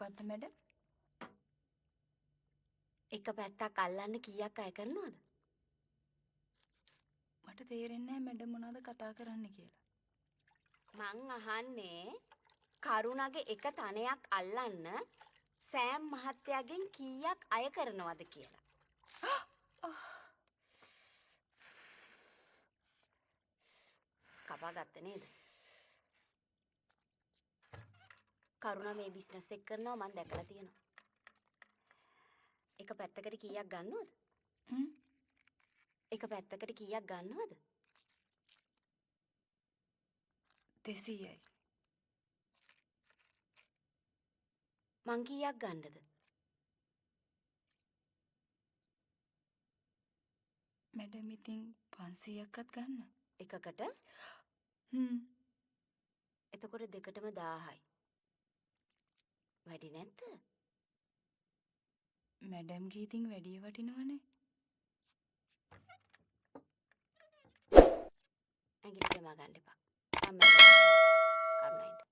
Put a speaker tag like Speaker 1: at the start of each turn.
Speaker 1: මොකක්ද මැඩම්?
Speaker 2: එක පැත්තක් අල්ලන්න කීයක් අය කරනවද?
Speaker 1: මට තේරෙන්නේ නැහැ මැඩම් මොනවද කතා කරන්න කියලා.
Speaker 2: මං අහන්නේ කරුණගේ එක තනයක් අල්ලන්න සෑම් මහත්තයාගෙන් කීයක් අය කරනවද කියලා. කපා ගත්ත නේද? කරුණා මේ බිස්නස් එක කරනවා මං දැකලා තියෙනවා. එක පැත්තකට කීයක් ගන්නවද? එක පැත්තකට කීයක් ගන්නවද?
Speaker 1: 200යි.
Speaker 2: මං කීයක් ගන්නද?
Speaker 1: මැඩම් ඉතින් 500ක්වත් ගන්න.
Speaker 2: එකකට? එතකොට දෙකටම 1000යි. වැඩි නැද්ද?
Speaker 1: මැඩම්ගේ ඉතින් වැඩිය වටිනවනේ.
Speaker 2: ඇඟිලි දෙමා ගන්න එපා. මම කරුණයින්ට